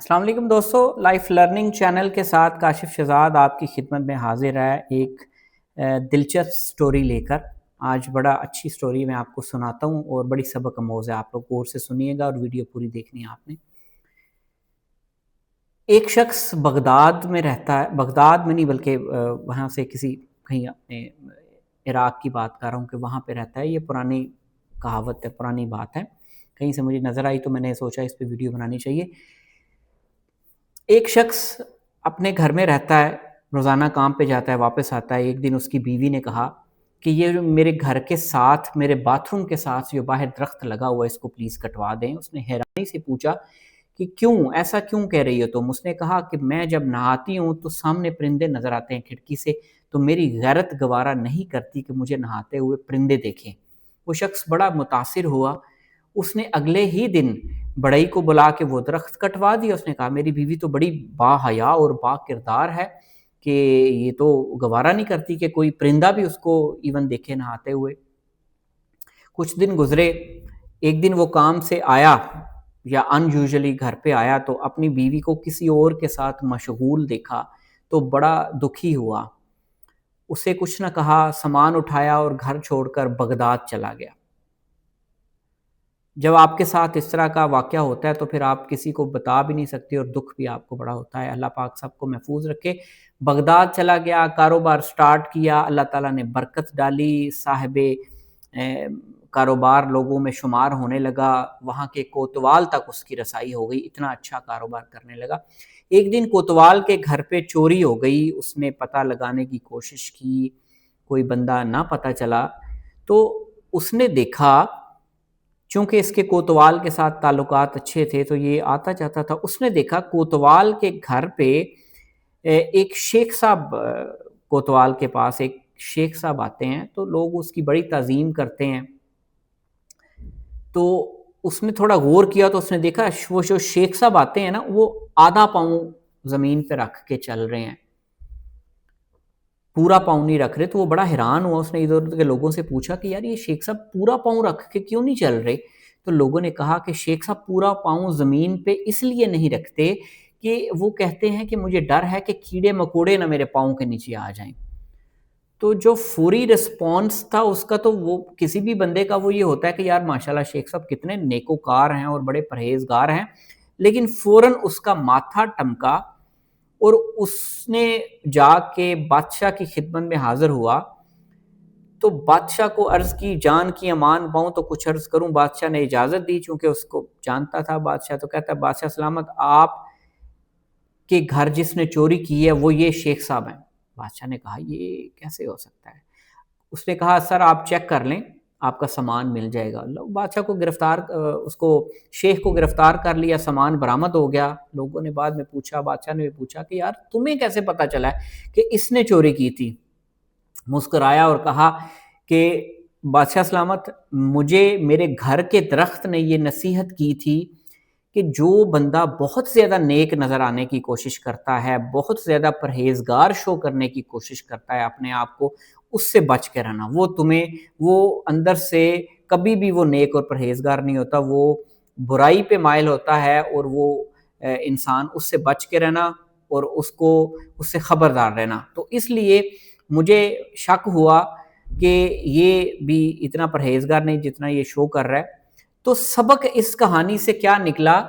السلام علیکم دوستو، لائف لرننگ چینل کے ساتھ کاشف شہزاد آپ کی خدمت میں حاضر ہے ایک دلچسپ سٹوری لے کر۔ آج بڑا اچھی سٹوری میں آپ کو سناتا ہوں اور بڑی سبق آموز ہے، آپ لوگ غور سے سنیے گا اور ویڈیو پوری دیکھنی ہے آپ نے۔ ایک شخص بغداد میں رہتا ہے، بغداد میں نہیں بلکہ وہاں سے کہیں اپنے عراق کی بات کر رہا ہوں کہ وہاں پہ رہتا ہے۔ یہ پرانی کہاوت ہے، پرانی بات ہے، کہیں سے مجھے نظر آئی تو میں نے سوچا اس پہ ویڈیو بنانی چاہیے۔ ایک شخص اپنے گھر میں رہتا ہے، روزانہ کام پہ جاتا ہے، واپس آتا ہے۔ ایک دن اس کی بیوی نے کہا کہ یہ جو میرے گھر کے ساتھ، میرے باتھ روم کے ساتھ جو باہر درخت لگا ہوا ہے اس کو پلیز کٹوا دیں۔ اس نے حیرانی سے پوچھا کہ کیوں ایسا کیوں کہہ رہی ہو تم؟ اس نے کہا کہ میں جب نہاتی ہوں تو سامنے پرندے نظر آتے ہیں کھڑکی سے، تو میری غیرت گوارا نہیں کرتی کہ مجھے نہاتے ہوئے پرندے دیکھیں۔ وہ شخص بڑا متاثر ہوا، اس نے اگلے ہی دن بڑئی کو بلا کے وہ درخت کٹوا دیا۔ اس نے کہا میری بیوی تو بڑی با حیا اور با کردار ہے کہ یہ تو گوارا نہیں کرتی کہ کوئی پرندہ بھی اس کو ایون دیکھے نہاتے ہوئے۔ کچھ دن گزرے، ایک دن وہ کام سے آیا یا ان یوزلی گھر پہ آیا تو اپنی بیوی کو کسی اور کے ساتھ مشغول دیکھا تو بڑا دکھی ہوا۔ اسے کچھ نہ کہا، سامان اٹھایا اور گھر چھوڑ کر بغداد چلا گیا۔ جب آپ کے ساتھ اس طرح کا واقعہ ہوتا ہے تو پھر آپ کسی کو بتا بھی نہیں سکتے اور دکھ بھی آپ کو بڑا ہوتا ہے۔ اللہ پاک سب کو محفوظ رکھے۔ بغداد چلا گیا، کاروبار سٹارٹ کیا، اللہ تعالیٰ نے برکت ڈالی، صاحب کاروبار لوگوں میں شمار ہونے لگا، وہاں کے کوتوال تک اس کی رسائی ہو گئی، اتنا اچھا کاروبار کرنے لگا۔ ایک دن کوتوال کے گھر پہ چوری ہو گئی، اس نے پتہ لگانے کی کوشش کی، کوئی بندہ نہ پتہ چلا، تو اس نے دیکھا، چونکہ اس کے کوتوال کے ساتھ تعلقات اچھے تھے تو یہ آتا جاتا تھا، اس نے دیکھا کوتوال کے گھر پہ ایک شیخ صاحب، کوتوال کے پاس ایک شیخ صاحب آتے ہیں تو لوگ اس کی بڑی تعظیم کرتے ہیں۔ تو اس نے تھوڑا غور کیا تو اس نے دیکھا وہ جو شیخ صاحب آتے ہیں نا، وہ آدھا پاؤں زمین پہ رکھ کے چل رہے ہیں، پورا پاؤں نہیں رکھ رہے۔ تو وہ بڑا حیران ہوا، اس نے ادھر ادھر کے لوگوں سے پوچھا کہ یار یہ شیخ صاحب پورا پاؤں رکھ کے کیوں نہیں چل رہے؟ تو لوگوں نے کہا کہ شیخ صاحب پورا پاؤں زمین پہ اس لیے نہیں رکھتے کہ وہ کہتے ہیں کہ مجھے ڈر ہے کہ کیڑے مکوڑے نہ میرے پاؤں کے نیچے آ جائیں۔ تو جو فوری رسپانس تھا اس کا، تو وہ کسی بھی بندے کا وہ یہ ہوتا ہے کہ یار ماشاءاللہ شیخ صاحب کتنے نیکوکار ہیں اور بڑے پرہیزگار ہیں، لیکن فوراً اس کا ماتھا ٹمکا اور اس نے جا کے بادشاہ کی خدمت میں حاضر ہوا۔ تو بادشاہ کو عرض کی، جان کی امان پاؤں تو کچھ عرض کروں۔ بادشاہ نے اجازت دی، چونکہ اس کو جانتا تھا بادشاہ، تو کہتا ہے بادشاہ سلامت، آپ کے گھر جس نے چوری کی ہے وہ یہ شیخ صاحب ہیں۔ بادشاہ نے کہا یہ کیسے ہو سکتا ہے؟ اس نے کہا سر آپ چیک کر لیں، آپ کا سامان مل جائے گا۔ بادشاہ کو گرفتار، اس کو شیخ کو گرفتار کر لیا، سامان برآمد ہو گیا۔ لوگوں نے بعد میں پوچھا، بادشاہ نے بھی پوچھا کہ یار تمہیں کیسے پتا چلا ہے کہ اس نے چوری کی تھی؟ مسکرایا اور کہا کہ بادشاہ سلامت، مجھے میرے گھر کے درخت نے یہ نصیحت کی تھی کہ جو بندہ بہت زیادہ نیک نظر آنے کی کوشش کرتا ہے، بہت زیادہ پرہیزگار شو کرنے کی کوشش کرتا ہے اپنے آپ کو، اس سے بچ کے رہنا۔ وہ اندر سے کبھی بھی وہ نیک اور پرہیزگار نہیں ہوتا، وہ برائی پہ مائل ہوتا ہے، اور وہ انسان اس سے بچ کے رہنا اور اس سے خبردار رہنا۔ تو اس لیے مجھے شک ہوا کہ یہ بھی اتنا پرہیزگار نہیں جتنا یہ شو کر رہا ہے۔ تو سبق اس کہانی سے کیا نکلا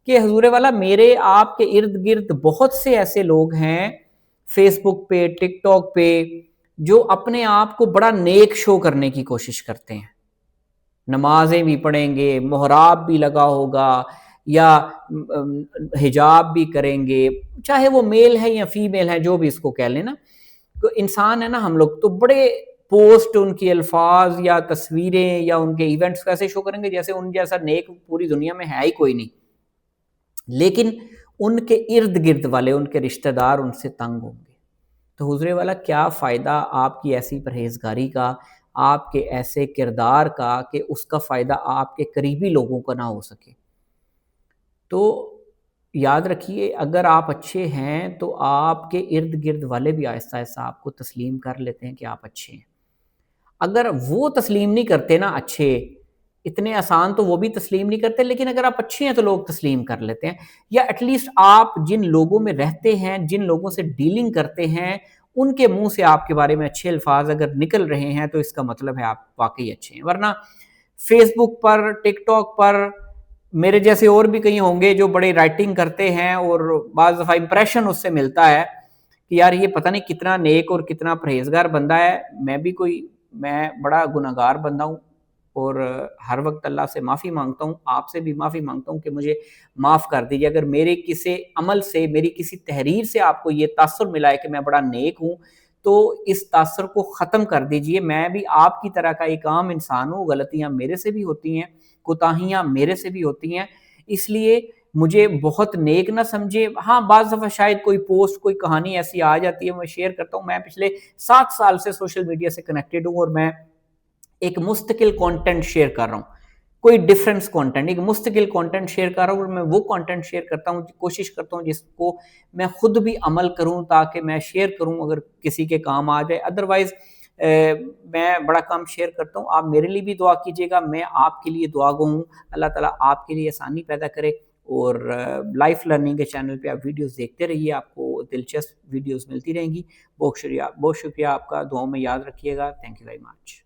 کہ حضور والا میرے آپ کے ارد گرد بہت سے ایسے لوگ ہیں فیس بک پہ، ٹک ٹاک پہ، جو اپنے آپ کو بڑا نیک شو کرنے کی کوشش کرتے ہیں، نمازیں بھی پڑھیں گے، محراب بھی لگا ہوگا، یا حجاب بھی کریں گے، چاہے وہ میل ہے یا فیمیل ہے، جو بھی اس کو کہہ لیں نا، تو انسان ہے نا ہم لوگ، تو بڑے پوسٹ ان کی الفاظ یا تصویریں یا ان کے ایونٹس کیسے شو کریں گے جیسے ان جیسا نیک پوری دنیا میں ہے ہی کوئی نہیں، لیکن ان کے ارد گرد والے، ان کے رشتہ دار ان سے تنگ ہوں گے۔ تو حضور والا کیا فائدہ آپ کی ایسی پرہیزگاری کا، آپ کے ایسے کردار کا، کہ اس کا فائدہ آپ کے قریبی لوگوں کا نہ ہو سکے؟ تو یاد رکھیے، اگر آپ اچھے ہیں تو آپ کے ارد گرد والے بھی آہستہ آہستہ آپ کو تسلیم کر لیتے ہیں کہ آپ اچھے ہیں۔ اگر وہ تسلیم نہیں کرتے نا اچھے، اتنے آسان تو وہ بھی تسلیم نہیں کرتے، لیکن اگر آپ اچھے ہیں تو لوگ تسلیم کر لیتے ہیں، یا ایٹ لیسٹ آپ جن لوگوں میں رہتے ہیں، جن لوگوں سے ڈیلنگ کرتے ہیں، ان کے منہ سے آپ کے بارے میں اچھے الفاظ اگر نکل رہے ہیں تو اس کا مطلب ہے آپ واقعی اچھے ہیں. ورنہ فیس بک پر، ٹک ٹاک پر میرے جیسے اور بھی کئی ہوں گے جو بڑے رائٹنگ کرتے ہیں، اور بعض دفعہ امپریشن اس سے ملتا ہے کہ یار یہ پتہ نہیں کتنا نیک اور کتنا پرہیزگار بندہ ہے. میں بڑا گناہگار بندہ ہوں، اور ہر وقت اللہ سے معافی مانگتا ہوں، آپ سے بھی معافی مانگتا ہوں کہ مجھے معاف کر دیجیے اگر میرے کسی عمل سے، میری کسی تحریر سے آپ کو یہ تاثر ملا ہے کہ میں بڑا نیک ہوں، تو اس تاثر کو ختم کر دیجئے. میں بھی آپ کی طرح کا ایک عام انسان ہوں، غلطیاں میرے سے بھی ہوتی ہیں، کوتاہیاں میرے سے بھی ہوتی ہیں، اس لیے مجھے بہت نیک نہ سمجھے. ہاں بعض دفعہ شاید کوئی پوسٹ، کوئی کہانی ایسی آ جاتی ہے، میں شیئر کرتا ہوں. میں پچھلے 7 سال سے سوشل میڈیا سے کنیکٹڈ ہوں، اور میں ایک مستقل کانٹینٹ شیئر کر رہا ہوں، کوئی ڈیفرنس کانٹینٹ، ایک مستقل کانٹینٹ شیئر کر رہا ہوں، اور میں وہ کانٹینٹ شیئر کرتا ہوں، کوشش کرتا ہوں جس کو میں خود بھی عمل کروں تاکہ میں شیئر کروں اگر کسی کے کام آ جائے. ادروائز میں بڑا کم شیئر کرتا ہوں. آپ میرے لیے بھی دعا کیجیے گا، میں آپ کے لیے دعا گو ہوں. اللہ تعالیٰ آپ کے لیے آسانی پیدا کرے، اور لائف لرننگ کے چینل پہ آپ ویڈیوز دیکھتے رہیے، آپ کو دلچسپ ویڈیوز ملتی رہیں گی. بہت شکریہ آپ کا، دعاؤں میں یاد رکھیے گا. Thank you very much.